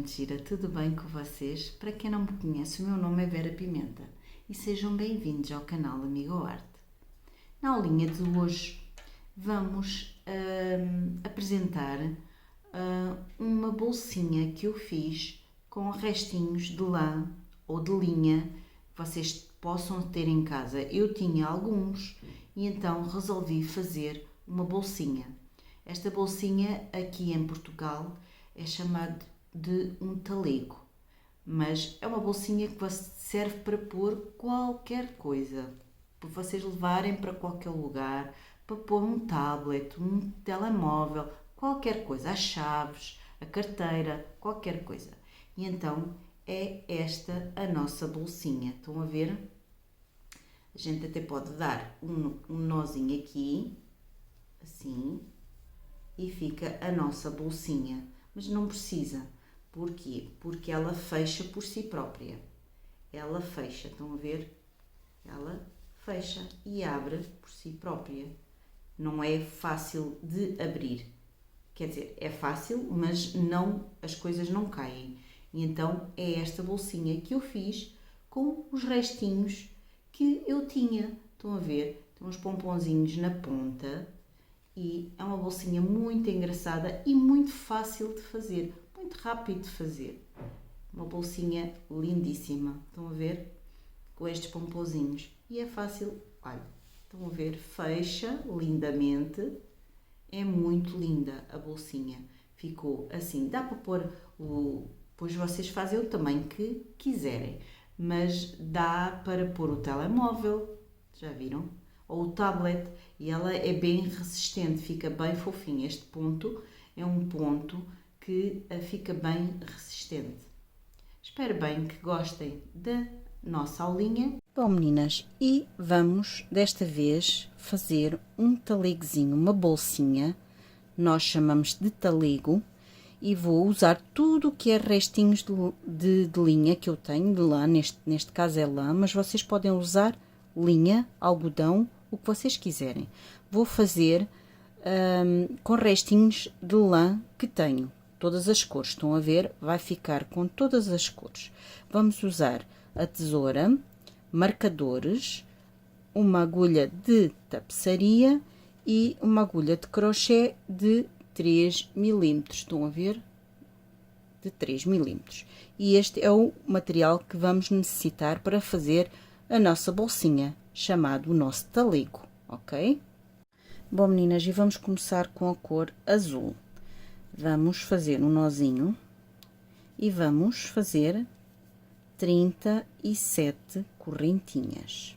gente gira, tudo bem com vocês? Para quem não me conhece, o meu nome é Vera Pimenta e sejam bem-vindos ao canal Amigo Arte. Na aulinha de hoje vamos apresentar uma bolsinha que eu fiz com restinhos de lã ou de linha que vocês possam ter em casa. Eu tinha alguns e então resolvi fazer uma bolsinha. Esta bolsinha aqui em Portugal é chamada de um talego, mas é uma bolsinha que serve para pôr qualquer coisa, para vocês levarem para qualquer lugar, para pôr um tablet, um telemóvel, qualquer coisa, as chaves, a carteira, qualquer coisa. E então é esta a nossa bolsinha. Estão a ver? A gente até pode dar um nozinho aqui, assim, e fica a nossa bolsinha. Mas não precisa. Porquê? Porque ela fecha por si própria. Ela fecha, estão a ver? Ela fecha e abre por si própria. Não é fácil de abrir. Quer dizer, é fácil, mas não, as coisas não caem. E então é esta bolsinha que eu fiz com os restinhos que eu tinha. Estão a ver? Tem uns pomponzinhos na ponta. E é uma bolsinha muito engraçada e muito fácil de fazer, muito rápido de fazer. Uma bolsinha lindíssima, estão a ver? Com estes pompozinhos. E é fácil, olha, estão a ver? Fecha lindamente. É muito linda a bolsinha. Ficou assim, dá para pôr pois vocês fazem o tamanho que quiserem, mas dá para pôr o telemóvel, já viram? Ou o tablet, e ela é bem resistente, fica bem fofinha. Este ponto é um ponto que fica bem resistente. Espero bem que gostem da nossa aulinha. Bom, meninas, e vamos desta vez fazer um talegozinho, uma bolsinha, nós chamamos de talego, e vou usar tudo o que é restinhos de linha que eu tenho, de lã, neste caso é lã, mas vocês podem usar linha, algodão, o que vocês quiserem. Vou fazer com restinhos de lã que tenho, todas as cores, estão a ver? Vai ficar com todas as cores. Vamos usar a tesoura, marcadores, uma agulha de tapeçaria e uma agulha de crochê de 3 milímetros, estão a ver? De 3 milímetros. E este é o material que vamos necessitar para fazer a nossa bolsinha, chamado o nosso talego, ok? Bom, meninas, e vamos começar com a cor azul. Vamos fazer um nozinho e vamos fazer 37 correntinhas.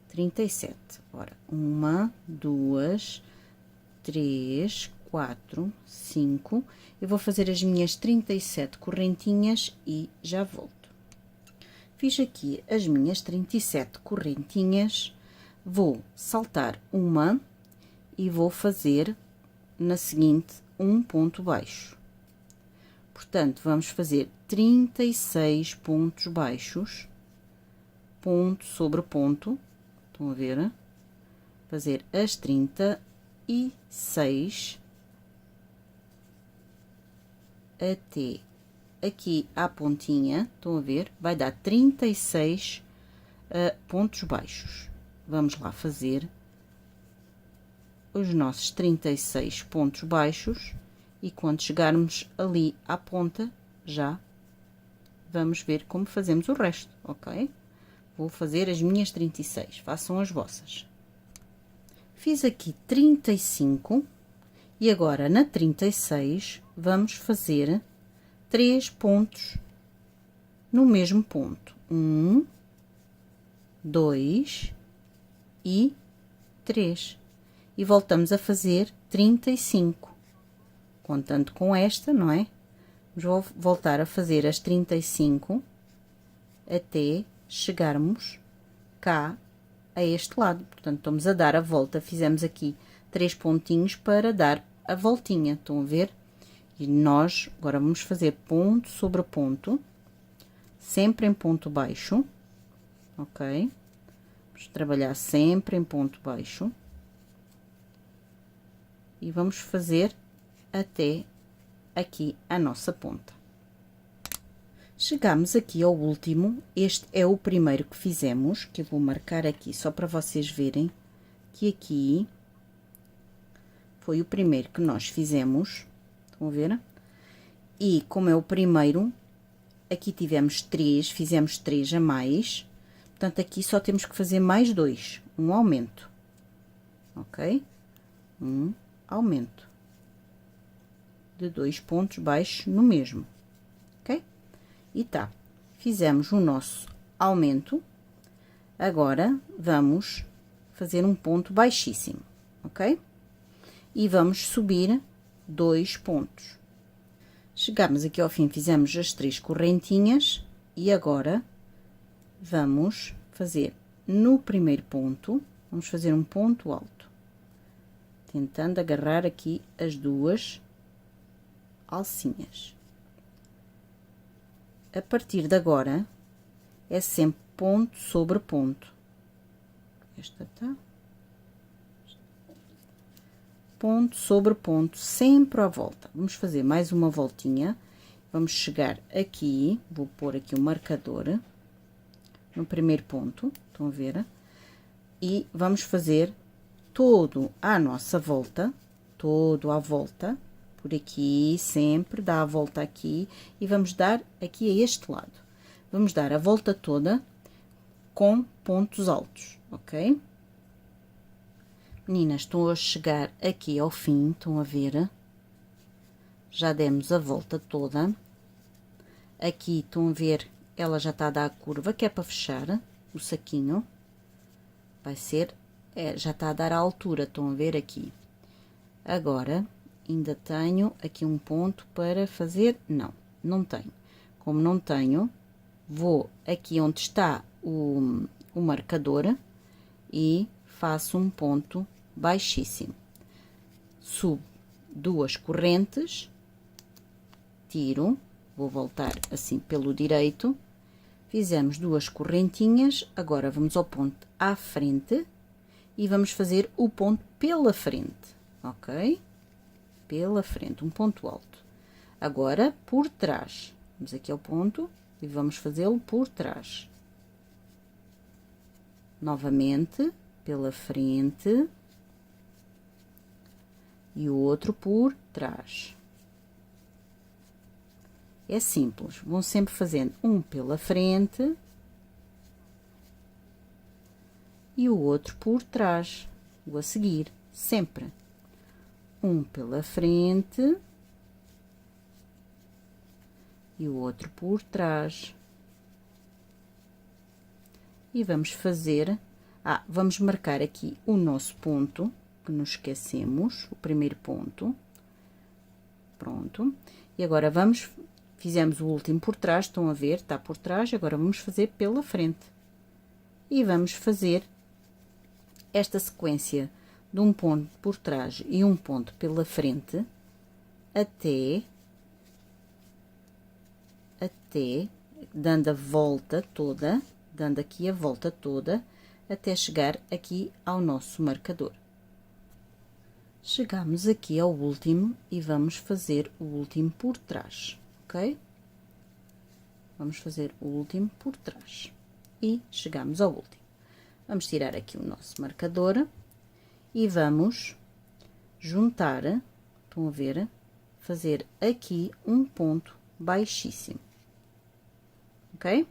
37. Ora, 1, 2, 3, 4, 5. Eu vou fazer as minhas 37 correntinhas e já volto. Fiz aqui as minhas 37 correntinhas, vou saltar uma e vou fazer na seguinte um ponto baixo. Portanto, vamos fazer 36 pontos baixos, ponto sobre ponto, estão a ver? Fazer as 36 até aqui à pontinha, estão a ver? Vai dar 36 pontos baixos. Vamos lá fazer os nossos 36 pontos baixos e quando chegarmos ali à ponta, já vamos ver como fazemos o resto, ok? Vou fazer as minhas 36, façam as vossas. Fiz aqui 35 e agora na 36 vamos fazer 3 pontos no mesmo ponto. 1, 2 e 3. E voltamos a fazer 35. Contando com esta, não é? Vou voltar a fazer as 35 até chegarmos cá a este lado. Portanto, estamos a dar a volta. Fizemos aqui 3 pontinhos para dar a voltinha. Estão a ver? E nós agora vamos fazer ponto sobre ponto, sempre em ponto baixo, ok? Vamos trabalhar sempre em ponto baixo. E vamos fazer até aqui a nossa ponta. Chegamos aqui ao último, este é o primeiro que fizemos, que eu vou marcar aqui só para vocês verem que aqui foi o primeiro que nós fizemos, estão a ver? E como é o primeiro, aqui tivemos 3, fizemos 3 a mais, portanto aqui só temos que fazer mais 2, um aumento, ok? Um aumento de 2 pontos baixos no mesmo, ok? E tá, fizemos o nosso aumento, agora vamos fazer um ponto baixíssimo, ok? E vamos subir 2 pontos. Chegamos aqui ao fim, fizemos as 3 correntinhas e agora vamos fazer no primeiro ponto, vamos fazer um ponto alto, tentando agarrar aqui as 2 alcinhas. A partir de agora, é sempre ponto sobre ponto. Esta tá. Ponto sobre ponto, sempre à volta. Vamos fazer mais uma voltinha. Vamos chegar aqui, vou pôr aqui o marcador no primeiro ponto, estão a ver? E vamos fazer todo à nossa volta, todo à volta, por aqui, sempre, dá a volta aqui, e vamos dar aqui a este lado. Vamos dar a volta toda com pontos altos, ok? Meninas, estão a chegar aqui ao fim, estão a ver? Já demos a volta toda. Aqui, estão a ver, ela já está a dar a curva, que é para fechar o saquinho. Vai ser, já está a dar a altura, estão a ver aqui. Agora, ainda tenho aqui um ponto para fazer? Não, não tenho. Como não tenho, vou aqui onde está o marcador e faço um ponto baixíssimo. Subo 2 correntes, tiro, vou voltar assim pelo direito, fizemos 2 correntinhas, agora vamos ao ponto à frente e vamos fazer o ponto pela frente, ok? Pela frente, um ponto alto. Agora, por trás, vamos aqui ao ponto e vamos fazê-lo por trás. Novamente, pela frente e o outro por trás. É simples, vão sempre fazendo um pela frente e o outro por trás, o a seguir, sempre. Um pela frente e o outro por trás. E vamos fazer, vamos marcar aqui o nosso ponto, que nos esquecemos, o primeiro ponto, pronto, e agora fizemos o último por trás, estão a ver, está por trás, agora vamos fazer pela frente, e vamos fazer esta sequência de um ponto por trás e um ponto pela frente, até dando a volta toda, dando aqui a volta toda, até chegar aqui ao nosso marcador. Chegamos aqui ao último e vamos fazer o último por trás, ok? Vamos fazer o último por trás e chegamos ao último. Vamos tirar aqui o nosso marcador e vamos juntar, estão a ver, fazer aqui um ponto baixíssimo, ok?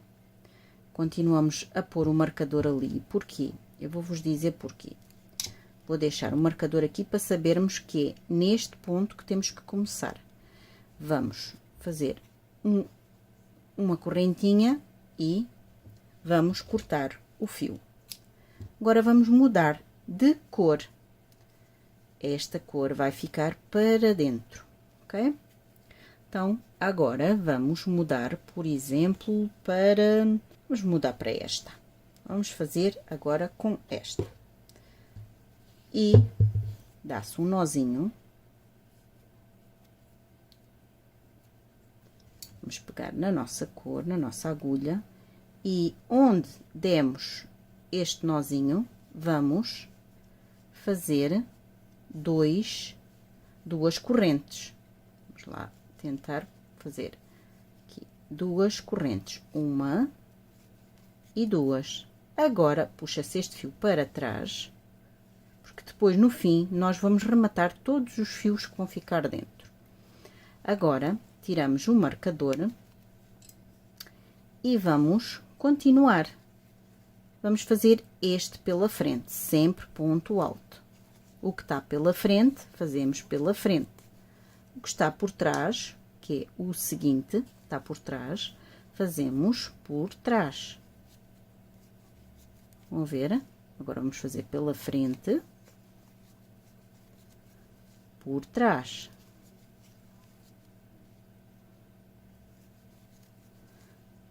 Continuamos a pôr o marcador ali, porquê? Eu vou-vos dizer porquê. Vou deixar o marcador aqui para sabermos que é neste ponto que temos que começar. Vamos fazer uma correntinha e vamos cortar o fio. Agora, vamos mudar de cor. Esta cor vai ficar para dentro, ok? Então, agora vamos mudar, por exemplo, vamos mudar para esta. Vamos fazer agora com esta. E dá-se um nozinho. Vamos pegar na nossa cor, na nossa agulha, e onde demos este nozinho, vamos fazer duas correntes. Vamos lá tentar fazer aqui 2 correntes, 1 e 2. Agora, puxa-se este fio para trás, porque depois, no fim, nós vamos rematar todos os fios que vão ficar dentro. Agora, tiramos o marcador e vamos continuar. Vamos fazer este pela frente, sempre ponto alto. O que está pela frente, fazemos pela frente. O que está por trás, que é o seguinte, está por trás, fazemos por trás. Vão ver? Agora vamos fazer pela frente, por trás.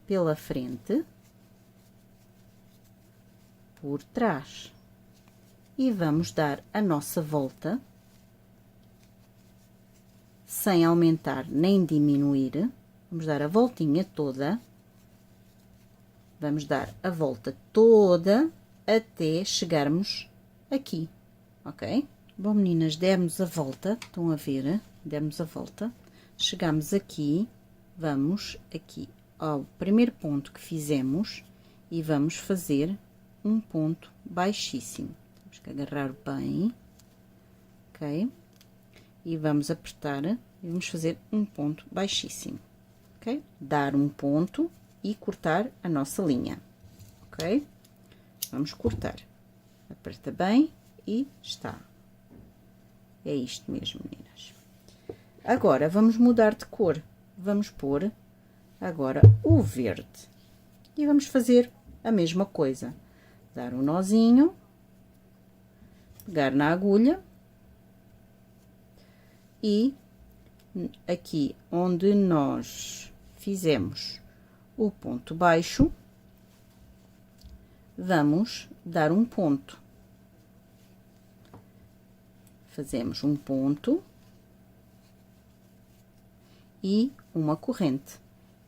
Pela frente, por trás. E vamos dar a nossa volta, sem aumentar nem diminuir. Vamos dar a voltinha toda. Vamos dar a volta toda até chegarmos aqui, ok? Bom, meninas, demos a volta, estão a ver? Demos a volta. Chegamos aqui, vamos aqui ao primeiro ponto que fizemos e vamos fazer um ponto baixíssimo. Temos que agarrar bem, ok? E vamos apertar e vamos fazer um ponto baixíssimo, ok? Dar um ponto e cortar a nossa linha, ok? Vamos cortar. Aperta bem e está. É isto mesmo, meninas. Agora, vamos mudar de cor. Vamos pôr agora o verde. E vamos fazer a mesma coisa. Dar um nozinho, pegar na agulha e aqui onde nós fizemos o ponto baixo, vamos dar um ponto. Fazemos um ponto e uma corrente.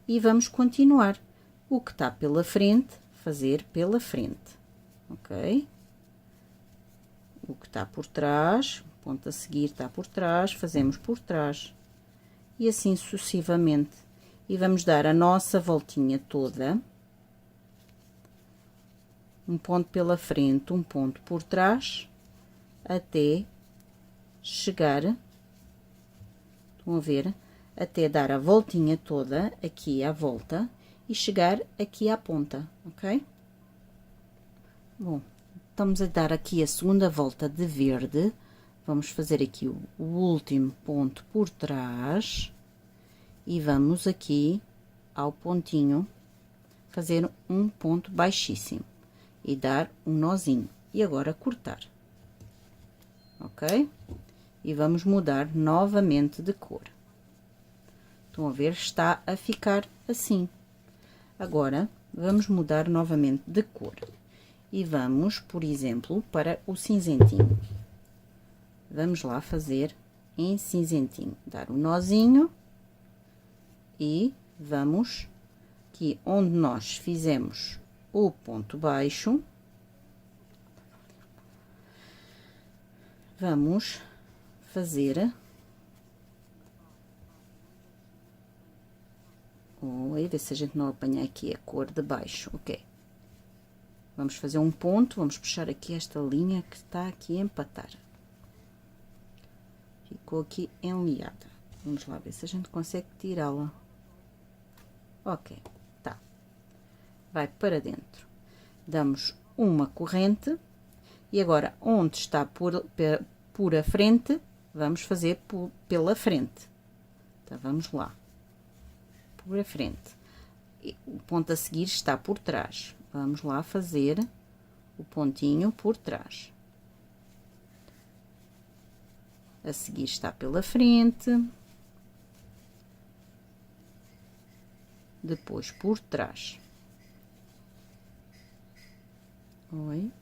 E vamos continuar. O que está pela frente, fazer pela frente, ok? O que está por trás, o ponto a seguir está por trás, fazemos por trás. E assim sucessivamente. E vamos dar a nossa voltinha toda. Um ponto pela frente, um ponto por trás, até chegar, estão a ver? Até dar a voltinha toda aqui à volta e chegar aqui à ponta, ok? Bom, estamos a dar aqui a segunda volta de verde. Vamos fazer aqui o último ponto por trás e vamos aqui ao pontinho fazer um ponto baixíssimo e dar um nozinho e agora cortar, ok? E vamos mudar novamente de cor. Estão a ver? Está a ficar assim. Agora, vamos mudar novamente de cor. E vamos, por exemplo, para o cinzentinho. Vamos lá fazer em cinzentinho. Dar um nozinho. E vamos aqui onde nós fizemos o ponto baixo. Vamos fazer... Oi, ver se a gente não apanha aqui a cor de baixo, ok. Vamos fazer um ponto, vamos puxar aqui esta linha que está aqui a empatar. Ficou aqui enliada. Vamos lá ver se a gente consegue tirá-la. Ok, tá. Vai para dentro. Damos uma corrente. E agora, onde está por a frente, vamos fazer pela frente. Então, vamos lá. Por a frente. O ponto a seguir está por trás. Vamos lá fazer o pontinho por trás. A seguir está pela frente. Depois por trás. Oi.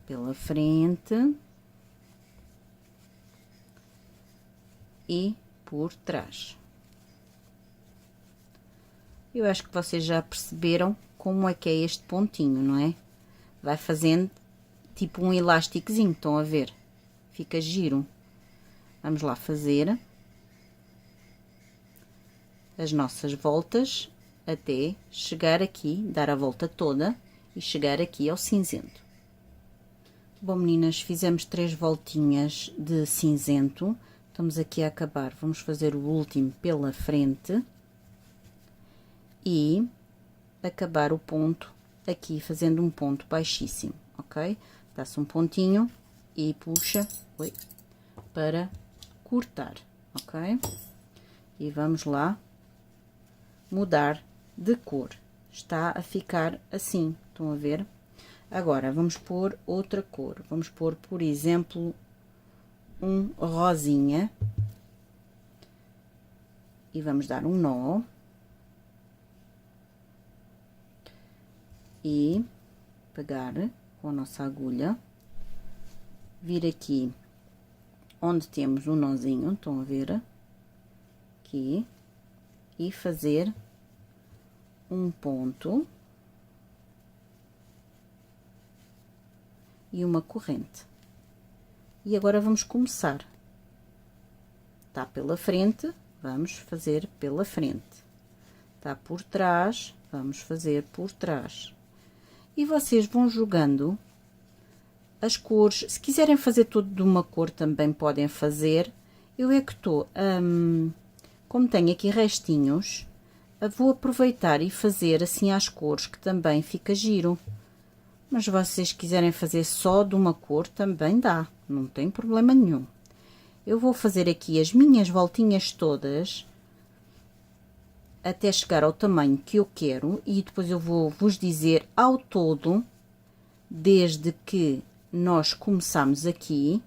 Pela frente. E por trás. Eu acho que vocês já perceberam como é que é este pontinho, não é? Vai fazendo tipo um elásticozinho, estão a ver? Fica giro. Vamos lá fazer. as nossas voltas até chegar aqui, dar a volta toda e chegar aqui ao cinzento. Bom, meninas, fizemos 3 voltinhas de cinzento. Estamos aqui a acabar. Vamos fazer o último pela frente e acabar o ponto aqui, fazendo um ponto baixíssimo, ok? Dá-se um pontinho e puxa, para cortar, ok? E vamos lá mudar de cor. Está a ficar assim, estão a ver? Agora, vamos pôr outra cor. Vamos pôr, por exemplo, um rosinha. E vamos dar um nó. E pegar com a nossa agulha, vir aqui onde temos um nozinho, estão a ver? Aqui. E fazer um ponto e uma corrente. E agora vamos começar. Está pela frente, vamos fazer pela frente. Está por trás, vamos fazer por trás. E vocês vão jogando as cores. Se quiserem fazer tudo de uma cor, também podem fazer. Eu é que estou, como tenho aqui restinhos, vou aproveitar e fazer assim às cores, que também fica giro. Mas se vocês quiserem fazer só de uma cor, também dá, não tem problema nenhum. Eu vou fazer aqui as minhas voltinhas todas, até chegar ao tamanho que eu quero, e depois eu vou vos dizer ao todo, desde que nós começamos aqui,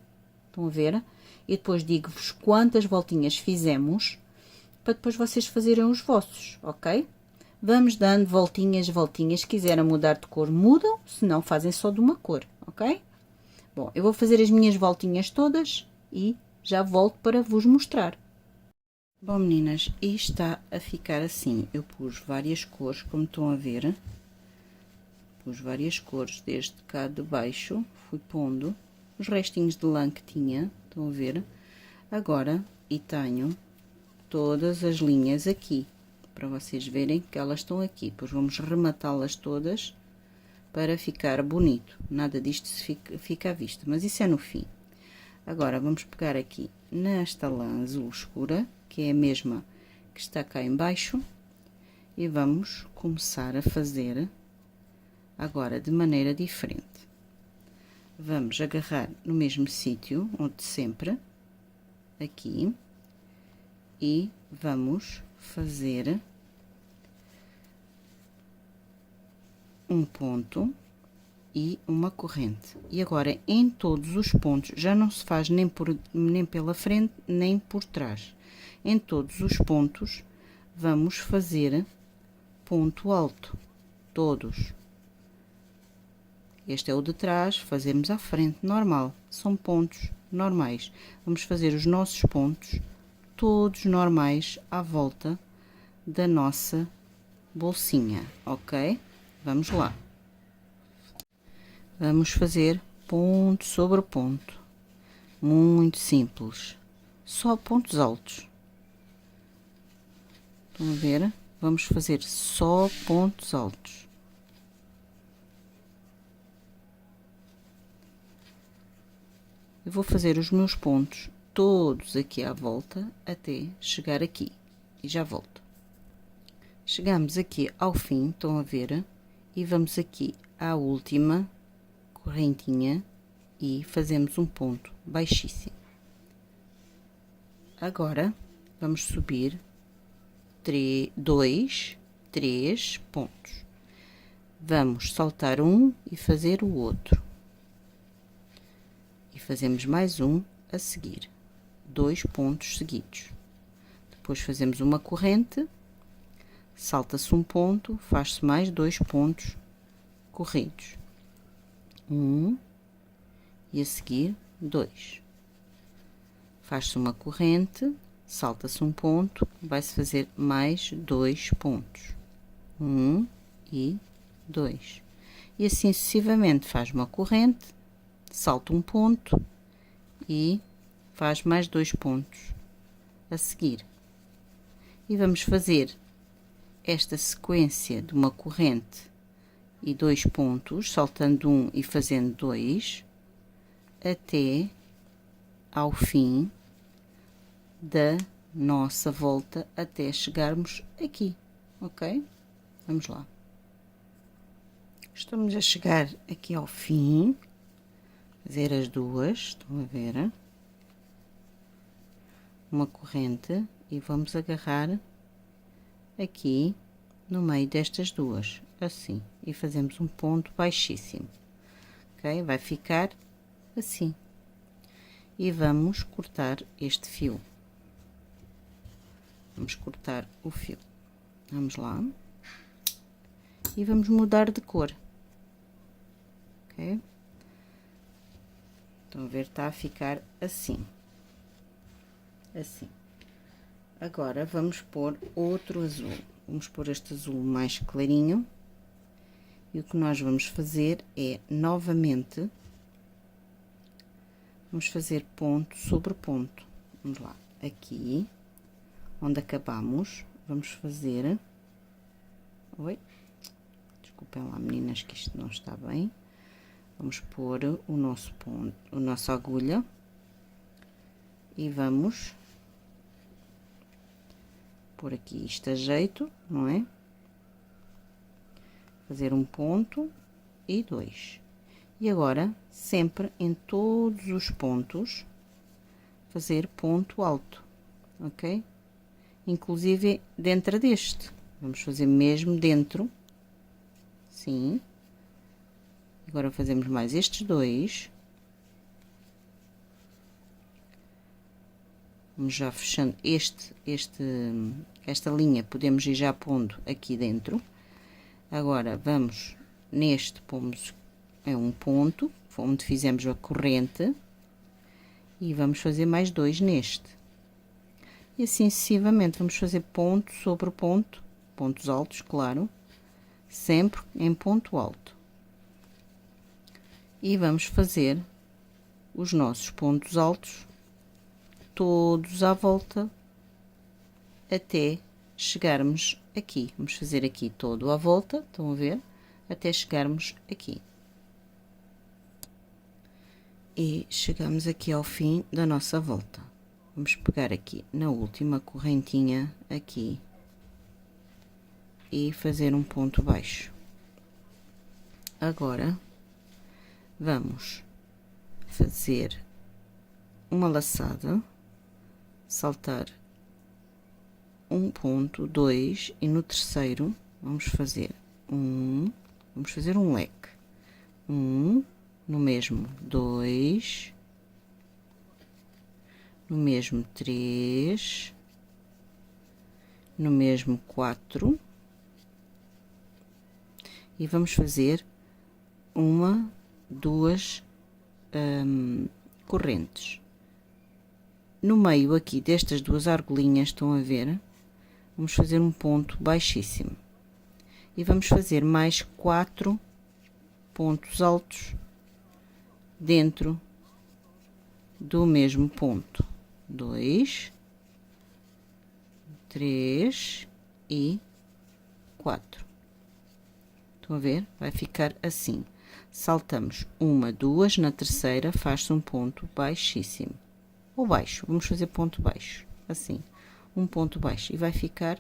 estão a ver? E depois digo-vos quantas voltinhas fizemos, para depois vocês fazerem os vossos, ok? Vamos dando voltinhas, voltinhas. Se quiserem mudar de cor, mudam. Se não, fazem só de uma cor, ok? Bom, eu vou fazer as minhas voltinhas todas e já volto para vos mostrar. Bom, meninas, e está a ficar assim. Eu pus várias cores, como estão a ver. Pus várias cores desde cá de baixo. Fui pondo os restinhos de lã que tinha, estão a ver? Agora, e tenho todas as linhas aqui, para vocês verem que elas estão aqui. Depois vamos rematá-las todas para ficar bonito. Nada disto fica à vista, mas isso é no fim. Agora vamos pegar aqui nesta lã azul escura, que é a mesma que está cá em baixo, e vamos começar a fazer agora de maneira diferente. Vamos agarrar no mesmo sítio, onde sempre, aqui, e vamos fazer um ponto e uma corrente. E agora em todos os pontos, já não se faz nem pela frente nem por trás. Em todos os pontos vamos fazer ponto alto, todos. Este é o de trás, fazemos à frente, normal, são pontos normais. Vamos fazer os nossos pontos todos normais à volta da nossa bolsinha, ok? Vamos lá. Vamos fazer ponto sobre ponto, muito simples, só pontos altos. Estão a ver? Vamos fazer só pontos altos. Eu vou fazer os meus pontos todos aqui à volta até chegar aqui e já volto. Chegamos aqui ao fim, estão a ver? E vamos aqui à última correntinha e fazemos um ponto baixíssimo. Agora vamos subir 2, 3 pontos. Vamos saltar um e fazer o outro. E fazemos mais um a seguir. 2 pontos seguidos. Depois fazemos uma corrente, salta-se um ponto, faz-se mais 2 pontos corridos. 1 e a seguir 2. Faz-se uma corrente, salta-se um ponto, vai-se fazer mais 2 pontos. 1 e 2. E assim sucessivamente faz uma corrente, salta um ponto e faz mais 2 pontos a seguir. E vamos fazer esta sequência de uma corrente e 2 pontos, saltando um e fazendo 2, até ao fim da nossa volta, até chegarmos aqui, ok? Vamos lá. Estamos a chegar aqui ao fim, fazer as duas, estão a ver? Uma corrente e vamos agarrar aqui no meio destas duas, assim, e fazemos um ponto baixíssimo, ok? Vai ficar assim. E vamos cortar este fio. Vamos cortar o fio. Vamos lá. E vamos mudar de cor. Ok? Estão a ver? Está a ficar assim. Assim. Agora, vamos pôr outro azul. Vamos pôr este azul mais clarinho. E o que nós vamos fazer é, novamente, vamos fazer ponto sobre ponto. Vamos lá. Aqui, onde acabamos, vamos fazer... Oi? Desculpem lá, meninas, que isto não está bem. Vamos pôr o nosso ponto, a nossa agulha. E vamos pôr aqui isto a jeito, não é? Fazer um ponto e 2. E agora, sempre em todos os pontos, fazer ponto alto, ok? Inclusive dentro deste. Vamos fazer mesmo dentro, sim. Agora fazemos mais estes 2. Vamos já fechando esta linha, podemos ir já pondo aqui dentro. Agora vamos neste, pomos um ponto, onde fizemos a corrente, e vamos fazer mais 2 neste. E assim sucessivamente, vamos fazer ponto sobre ponto, pontos altos, claro, sempre em ponto alto. E vamos fazer os nossos pontos altos todos à volta até chegarmos aqui. Vamos fazer aqui todo à volta, estão a ver? Até chegarmos aqui. E chegamos aqui ao fim da nossa volta. Vamos pegar aqui na última correntinha aqui e fazer um ponto baixo. Agora vamos fazer uma laçada, saltar um ponto, 2, e no terceiro vamos fazer vamos fazer um leque, no mesmo 2, no mesmo 3, no mesmo 4, e vamos fazer duas correntes. No meio aqui destas duas argolinhas, estão a ver? Vamos fazer um ponto baixíssimo. E vamos fazer mais 4 pontos altos dentro do mesmo ponto. 2, 3 e 4. Estão a ver? Vai ficar assim. Saltamos uma, duas, na terceira faz-se um ponto baixíssimo. Ou baixo, vamos fazer ponto baixo, assim, um ponto baixo, e vai ficar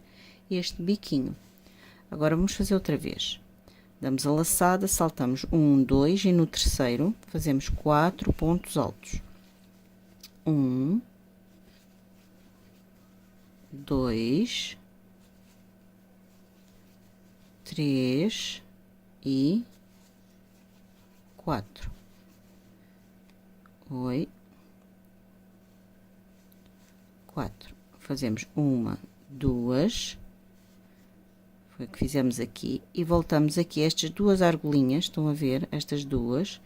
este biquinho. Agora vamos fazer outra vez. Damos a laçada, saltamos 1, 2 e no terceiro fazemos 4 pontos altos. 1, 2, 3 e 4. Oi. 4. Fazemos uma, duas, foi o que fizemos aqui, e voltamos aqui estas duas argolinhas, estão a ver, estas duas,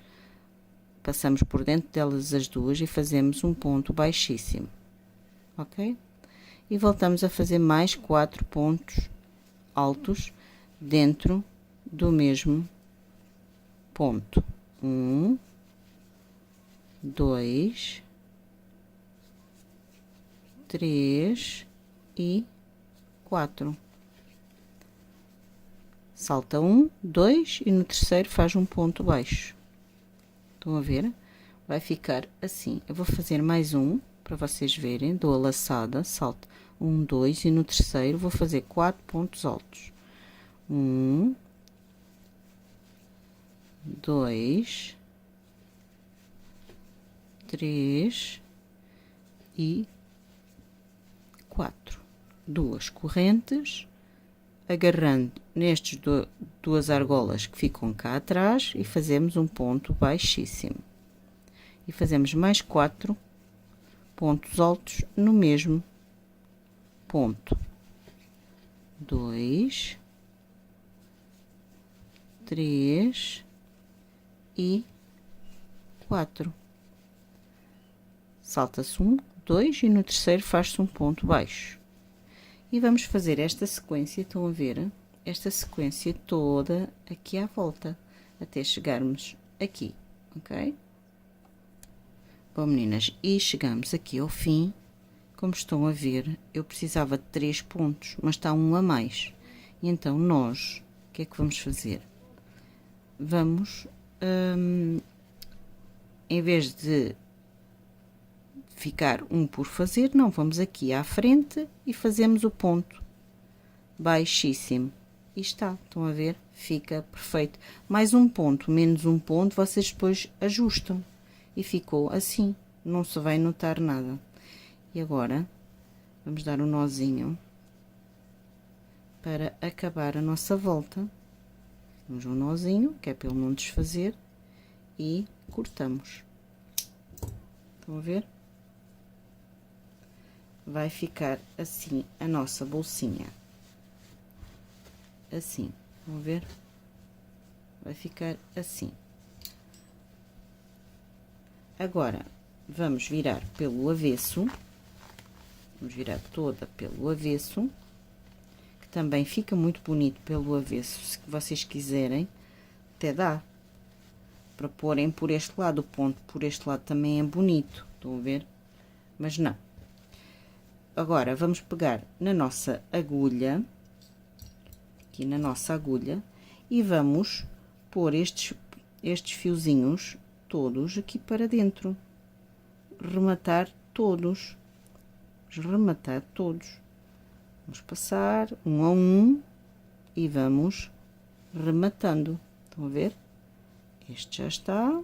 passamos por dentro delas as duas e fazemos um ponto baixíssimo, ok? E voltamos a fazer mais 4 pontos altos dentro do mesmo ponto. 1, 2, 3 e 4. Salta 1, 2 e no terceiro faz um ponto baixo. Estão a ver? Vai ficar assim. Eu vou fazer mais um para vocês verem. Dou a laçada, salto 1, 2 e no terceiro vou fazer 4 pontos altos. 1, 2, 3 e 4. Duas correntes, agarrando nestes duas argolas que ficam cá atrás e fazemos um ponto baixíssimo. E fazemos mais 4 pontos altos no mesmo ponto. 2, 3 e 4. Salta-se 1, 2 e no terceiro faz-se um ponto baixo. E vamos fazer esta sequência, estão a ver? Esta sequência toda aqui à volta, até chegarmos aqui, ok? Bom, meninas, e chegamos aqui ao fim. Como estão a ver, eu precisava de 3 pontos, mas está um a mais. E então nós, o que é que vamos fazer? Vamos, em vez de ficar um por fazer, não, vamos aqui à frente e fazemos o ponto baixíssimo. E está, estão a ver? Fica perfeito. Mais um ponto, menos um ponto, vocês depois ajustam. E ficou assim, não se vai notar nada. E agora, vamos dar um nozinho para acabar a nossa volta. Vamos um nozinho, que é para ele não desfazer, e cortamos. Estão a ver? Vai ficar assim a nossa bolsinha. Assim, vão ver? Vai ficar assim. Agora, vamos virar pelo avesso. Vamos virar toda pelo avesso, que também fica muito bonito pelo avesso, se vocês quiserem, até dá para porem por este lado, o ponto por este lado também é bonito, estão a ver? Mas não. Agora, vamos pegar na nossa agulha, aqui na nossa agulha, e vamos pôr estes fiozinhos todos aqui para dentro, rematar todos. Rematar todos. Vamos passar um a um e vamos rematando. Estão a ver? Este já está.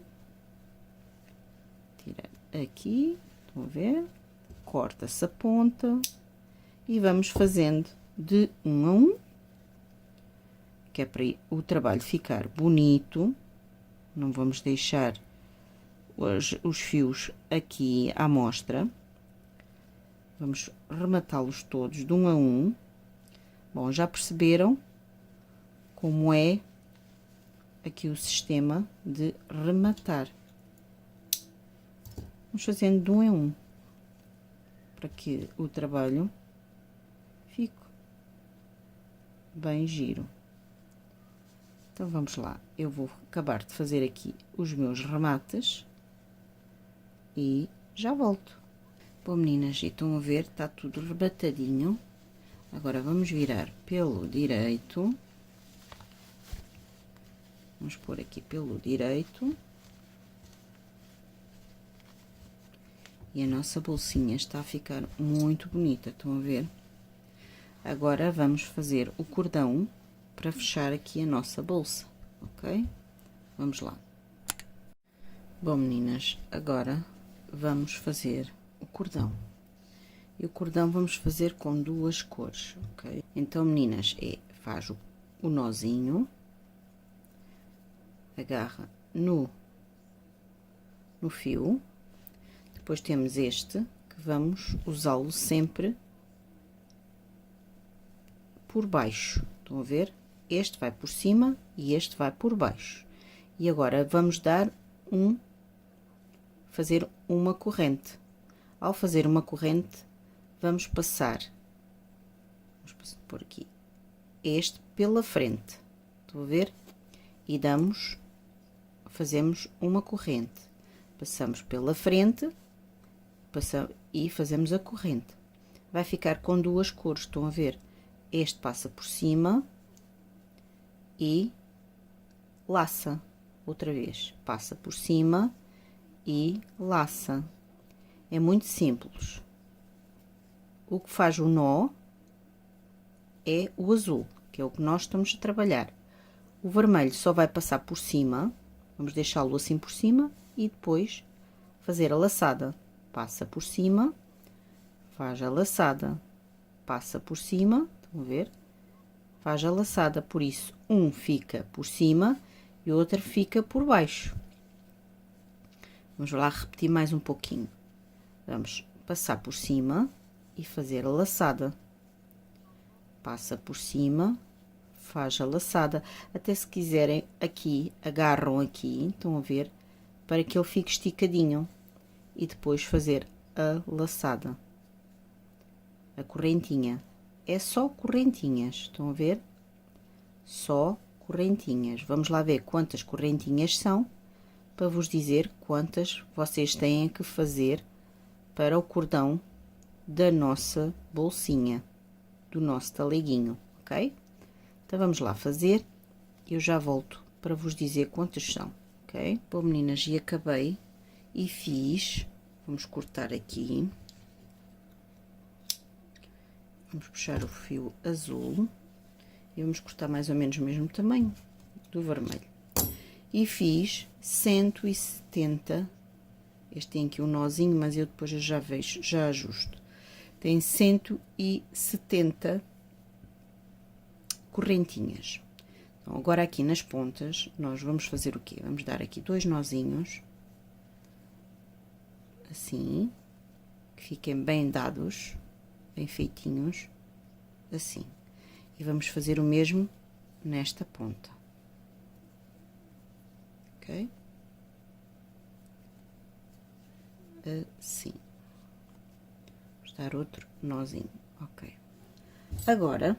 Tira aqui. Estão a ver? Corta-se a ponta e vamos fazendo de um a um, que é para o trabalho ficar bonito. Não vamos deixar os fios aqui à mostra. Vamos rematá-los todos de um a um. Bom, já perceberam como é aqui o sistema de rematar. Vamos fazendo de um a um, para que o trabalho fique bem giro. Então, vamos lá. Eu vou acabar de fazer aqui os meus remates e já volto. Bom, meninas, e estão a ver, está tudo rematadinho. Agora vamos virar pelo direito. Vamos pôr aqui pelo direito. E a nossa bolsinha está a ficar muito bonita, estão a ver? Agora vamos fazer o cordão para fechar aqui a nossa bolsa, ok? Vamos lá. Bom, meninas, agora vamos fazer o cordão. E o cordão vamos fazer com duas cores, ok? Então, meninas, faz o nozinho, agarra no fio, depois temos este, que vamos usá-lo sempre por baixo, estão a ver? Este vai por cima e este vai por baixo. E agora vamos fazer uma corrente. Ao fazer uma corrente, vamos passar por aqui, este pela frente, estão a ver? E fazemos uma corrente, passamos pela frente, e fazemos a corrente. Vai ficar com duas cores, estão a ver? este passa por cima e laça. Outra vez, passa por cima e laça. É muito simples. O que faz o nó é o azul, que é o que nós estamos a trabalhar. O vermelho só vai passar por cima, vamos deixá-lo assim por cima e depois fazer a laçada. Passa por cima, faz a laçada, passa por cima, estão a ver? Faz a laçada, por isso um fica por cima e o outro fica por baixo. Vamos lá repetir mais um pouquinho. Vamos passar por cima e fazer a laçada. Passa por cima, faz a laçada. Até se quiserem aqui, agarram aqui, estão a ver? Para que ele fique esticadinho. E depois fazer a laçada. A correntinha. É só correntinhas, estão a ver? Só correntinhas. Vamos lá ver quantas correntinhas são, para vos dizer quantas vocês têm que fazer para o cordão da nossa bolsinha, do nosso taleguinho, ok? Então, vamos lá fazer. Eu já volto para vos dizer quantas são, ok? Bom, meninas, e acabei e fiz. Vamos cortar aqui. Vamos puxar o fio azul e vamos cortar mais ou menos o mesmo tamanho do vermelho. E fiz 170. Este tem aqui um nozinho, mas eu depois já vejo, já ajusto. Tem 170 correntinhas. Então, agora aqui nas pontas, nós vamos fazer o quê? Vamos dar aqui 2 nozinhos, assim, que fiquem bem dados, bem feitinhos, assim. E vamos fazer o mesmo nesta ponta, ok? Assim. Vamos dar outro nozinho, ok. Agora,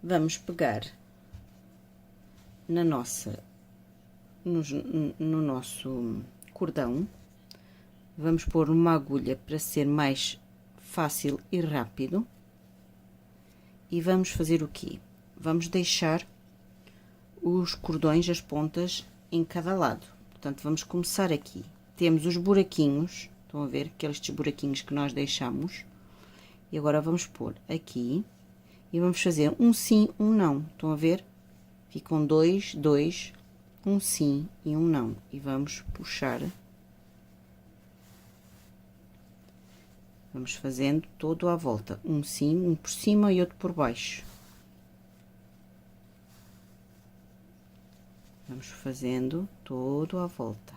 vamos pegar na nossa, no nosso cordão, vamos pôr uma agulha para ser mais fácil e rápido. E vamos fazer o quê? Vamos deixar os cordões, as pontas, em cada lado. Portanto, vamos começar aqui. Temos os buraquinhos, estão a ver? Aqueles buraquinhos que nós deixamos. E agora vamos pôr aqui. E vamos fazer um sim, um não. Estão a ver? Ficam 2, 2, um sim e um não. E vamos puxar. Vamos fazendo todo à volta. Um sim, um por cima e outro por baixo. Vamos fazendo todo à volta.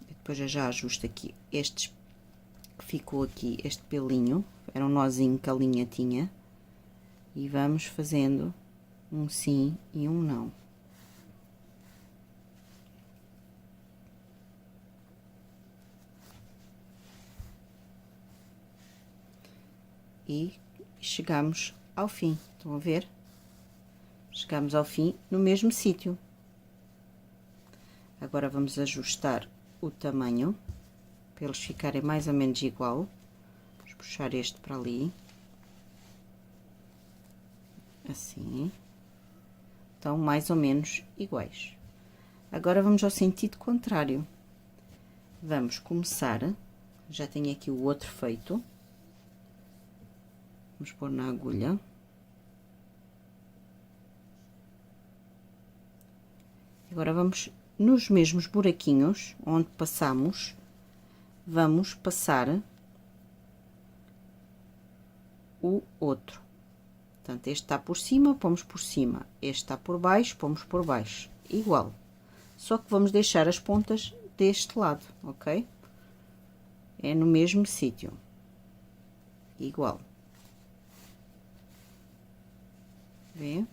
E depois eu já ajusto aqui estes que ficou aqui, este pelinho. Era um nozinho que a linha tinha. E vamos fazendo um sim e um não. E chegamos ao fim, estão a ver? Chegamos ao fim no mesmo sítio. Agora vamos ajustar o tamanho, para eles ficarem mais ou menos igual. Vamos puxar este para ali. Assim. Estão mais ou menos iguais. Agora vamos ao sentido contrário. Vamos começar, já tenho aqui o outro feito. Vamos pôr na agulha. Agora vamos nos mesmos buraquinhos onde passamos, vamos passar o outro. Portanto, este está por cima, pomos por cima. Este está por baixo, pomos por baixo. Igual. Só que vamos deixar as pontas deste lado, ok? É no mesmo sítio. Igual. Vê?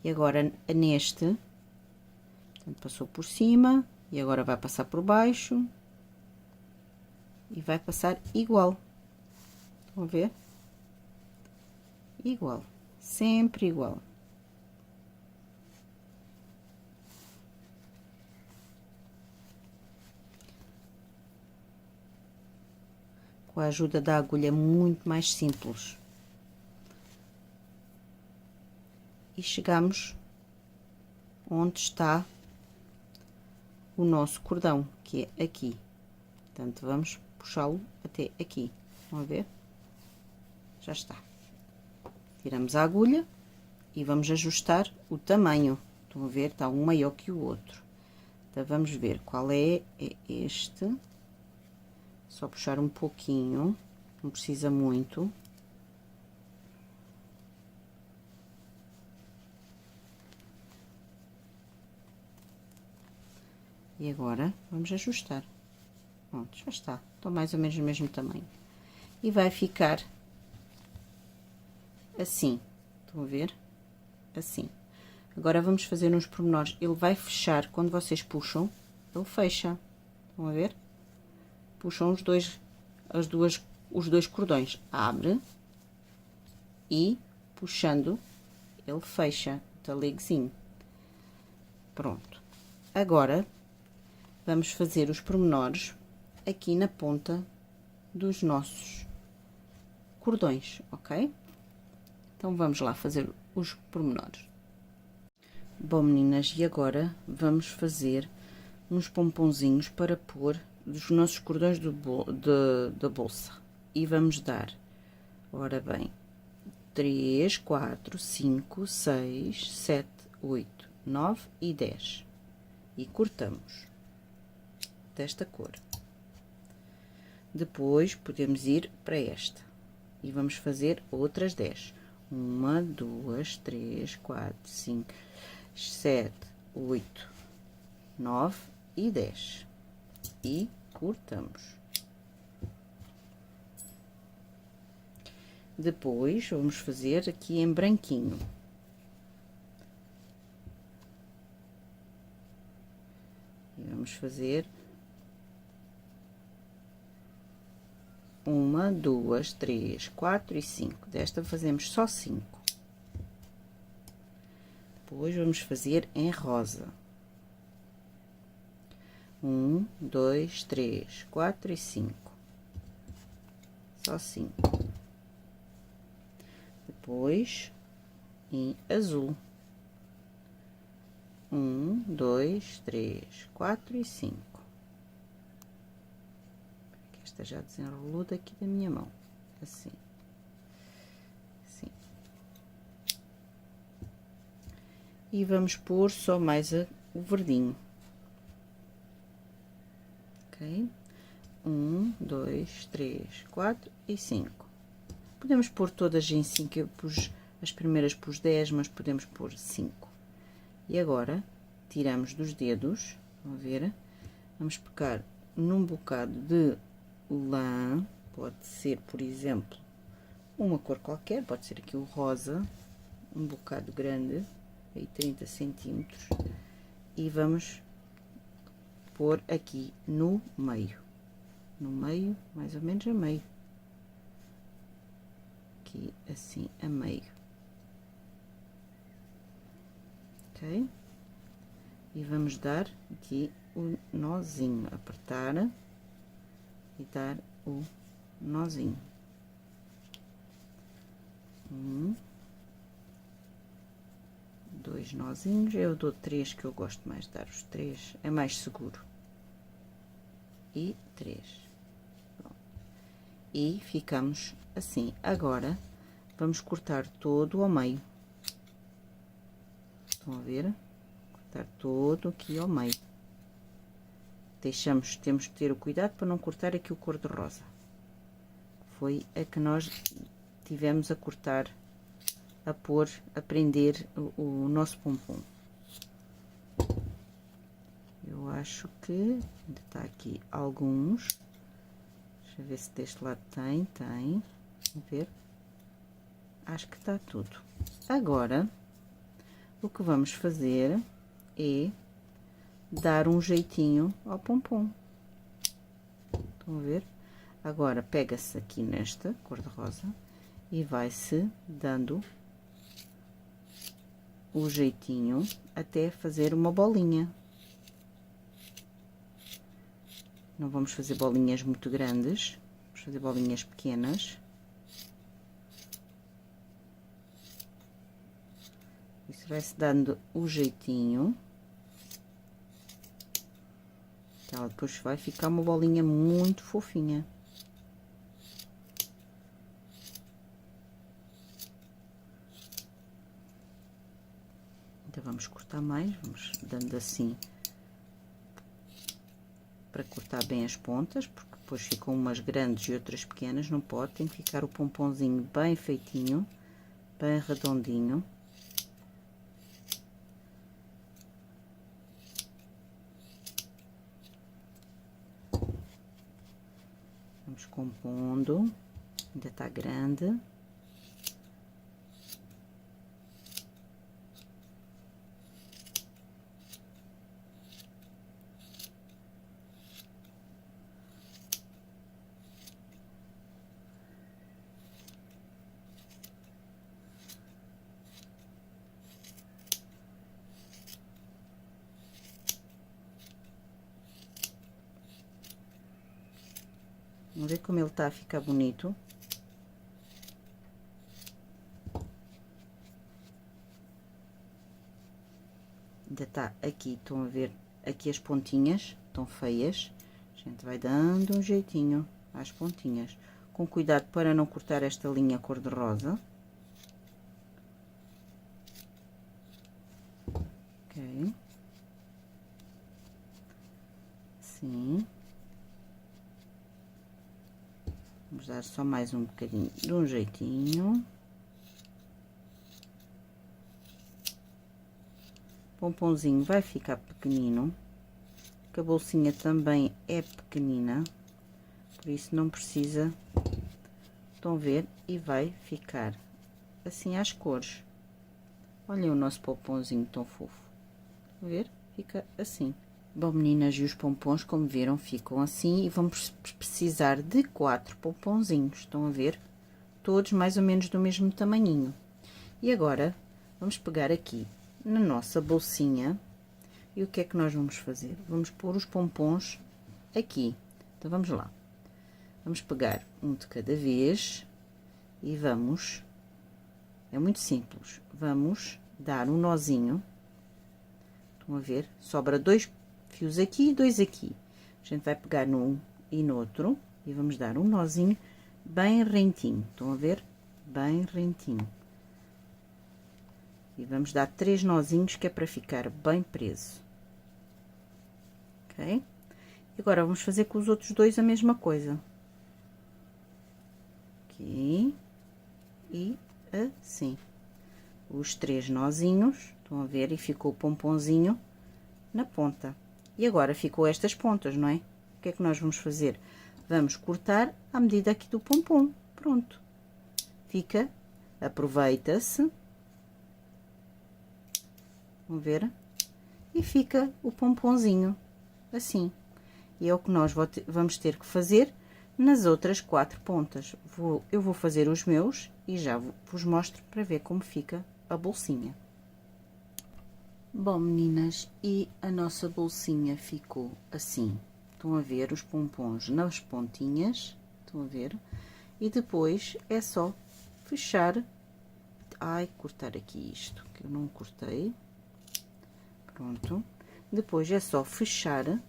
E agora neste, portanto, passou por cima e agora vai passar por baixo e vai passar igual. Estão a ver? Igual, sempre igual. Com a ajuda da agulha é muito mais simples. E chegamos onde está o nosso cordão, que é aqui. Portanto, vamos puxá-lo até aqui. Vão ver? Já está. Tiramos a agulha e vamos ajustar o tamanho. Estão a ver? Está um maior que o outro. Então, vamos ver qual é este. Só puxar um pouquinho, não precisa muito. E agora, vamos ajustar. Pronto, já está. Estão mais ou menos do mesmo tamanho. E vai ficar assim. Estão a ver? Assim. Agora, vamos fazer uns pormenores. Ele vai fechar, quando vocês puxam, ele fecha. Estão a ver? Puxam os dois cordões. Abre. E, puxando, ele fecha o taleguezinho. Pronto. Agora, vamos fazer os pormenores aqui na ponta dos nossos cordões, ok? Então, vamos lá fazer os pormenores. Bom, meninas, e agora vamos fazer uns pomponzinhos para pôr dos nossos cordões da bolsa. E vamos dar, ora bem, 3, 4, 5, 6, 7, 8, 9 e 10. E cortamos desta cor. Depois podemos ir para esta e vamos fazer outras 10. 1, 2, 3, 4, 5, 7, 8, 9 e 10. E cortamos. Depois vamos fazer aqui em branquinho. E vamos fazer 1, 2, 3, 4 e 5. Desta fazemos só 5. Depois vamos fazer em rosa. 1, 2, 3, 4 e 5. Só 5. Depois em azul. 1, 2, 3, 4 e 5. Esta já desenrolou daqui da minha mão, assim, assim. E vamos pôr só mais o verdinho, ok? 1, 2, 3, 4 e 5. Podemos pôr todas em 5, eu pus as primeiras pus 10, mas podemos pôr 5. E agora, tiramos dos dedos, vão ver, vamos pegar num bocado de lã, pode ser, por exemplo, uma cor qualquer, pode ser aqui o rosa, um bocado grande, aí 30 centímetros, e vamos pôr aqui no meio, mais ou menos a meio, aqui assim a meio, ok? E vamos dar aqui o nozinho, apertar e dar o nozinho. 1, 2 nozinhos, eu dou 3, que eu gosto mais de dar os 3, é mais seguro. E 3. Pronto. E ficamos assim. Agora, vamos cortar todo ao meio. Estão a ver? Cortar todo aqui ao meio. Temos que ter o cuidado para não cortar aqui o cor-de-rosa. Foi a que nós tivemos a cortar, a prender o nosso pompom. Eu acho que ainda está aqui alguns. Deixa eu ver se deste lado tem. Vamos ver. Acho que está tudo. Agora, o que vamos fazer é dar um jeitinho ao pompom. Estão a ver? Agora, pega-se aqui nesta cor-de-rosa e vai-se dando o jeitinho até fazer uma bolinha. Não vamos fazer bolinhas muito grandes, vamos fazer bolinhas pequenas. Isso vai-se dando o jeitinho. Ela depois vai ficar uma bolinha muito fofinha. Então, vamos cortar mais, vamos dando assim, para cortar bem as pontas, porque depois ficam umas grandes e outras pequenas, não pode, tem que ficar o pomponzinho bem feitinho, bem redondinho. Vamos compondo, ainda está grande. Vamos ver como ele está a ficar bonito. Ainda está aqui, estão a ver aqui as pontinhas, estão feias. A gente vai dando um jeitinho às pontinhas. Com cuidado para não cortar esta linha cor-de-rosa. Ok. Assim. Vamos dar só mais um bocadinho de um jeitinho. O pomponzinho vai ficar pequenino, porque a bolsinha também é pequenina, por isso não precisa, estão a ver, e vai ficar assim às cores. Olhem o nosso pomponzinho tão fofo, estão a ver? Fica assim. Bom, meninas, e os pompons, como viram, ficam assim, e vamos precisar de 4 pomponzinhos, estão a ver? Todos mais ou menos do mesmo tamanhinho. E agora, vamos pegar aqui na nossa bolsinha, e o que é que nós vamos fazer? Vamos pôr os pompons aqui. Então, vamos lá. Vamos pegar um de cada vez, e vamos, é muito simples, vamos dar um nozinho, estão a ver? Sobra 2 fios aqui e 2 aqui. A gente vai pegar num e no outro e vamos dar um nozinho bem rentinho. Estão a ver? Bem rentinho. E vamos dar 3 nozinhos, que é para ficar bem preso. Ok? E agora vamos fazer com os outros 2 a mesma coisa. Aqui e assim. Os 3 nozinhos, estão a ver? E ficou o pomponzinho na ponta. E agora ficou estas pontas, não é? O que é que nós vamos fazer? Vamos cortar à medida aqui do pompom. Pronto. Fica, aproveita-se. Vamos ver? E fica o pomponzinho, assim. E é o que nós vamos ter que fazer nas outras 4 pontas. Eu vou fazer os meus e já vos mostro para ver como fica a bolsinha. Bom, meninas, e a nossa bolsinha ficou assim. Estão a ver os pompons nas pontinhas, estão a ver? E depois é só fechar. Ai, cortar aqui isto, que eu não cortei. Pronto. Depois é só fechar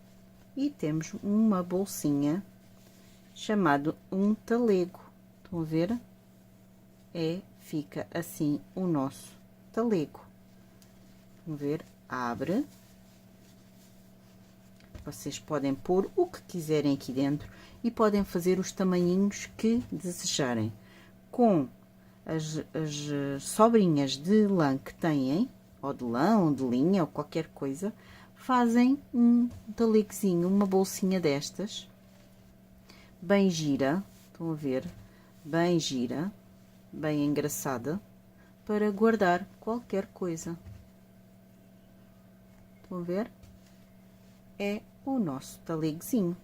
e temos uma bolsinha chamado um talego. Estão a ver? Fica assim o nosso talego. Vamos ver, abre. Vocês podem pôr o que quiserem aqui dentro e podem fazer os tamanhinhos que desejarem. Com as sobrinhas de lã que têm, ou de lã, ou de linha, ou qualquer coisa, fazem um talegozinho, uma bolsinha destas, bem gira, estão a ver? Bem gira, bem engraçada, para guardar qualquer coisa. Estão a ver? É o nosso talegozinho.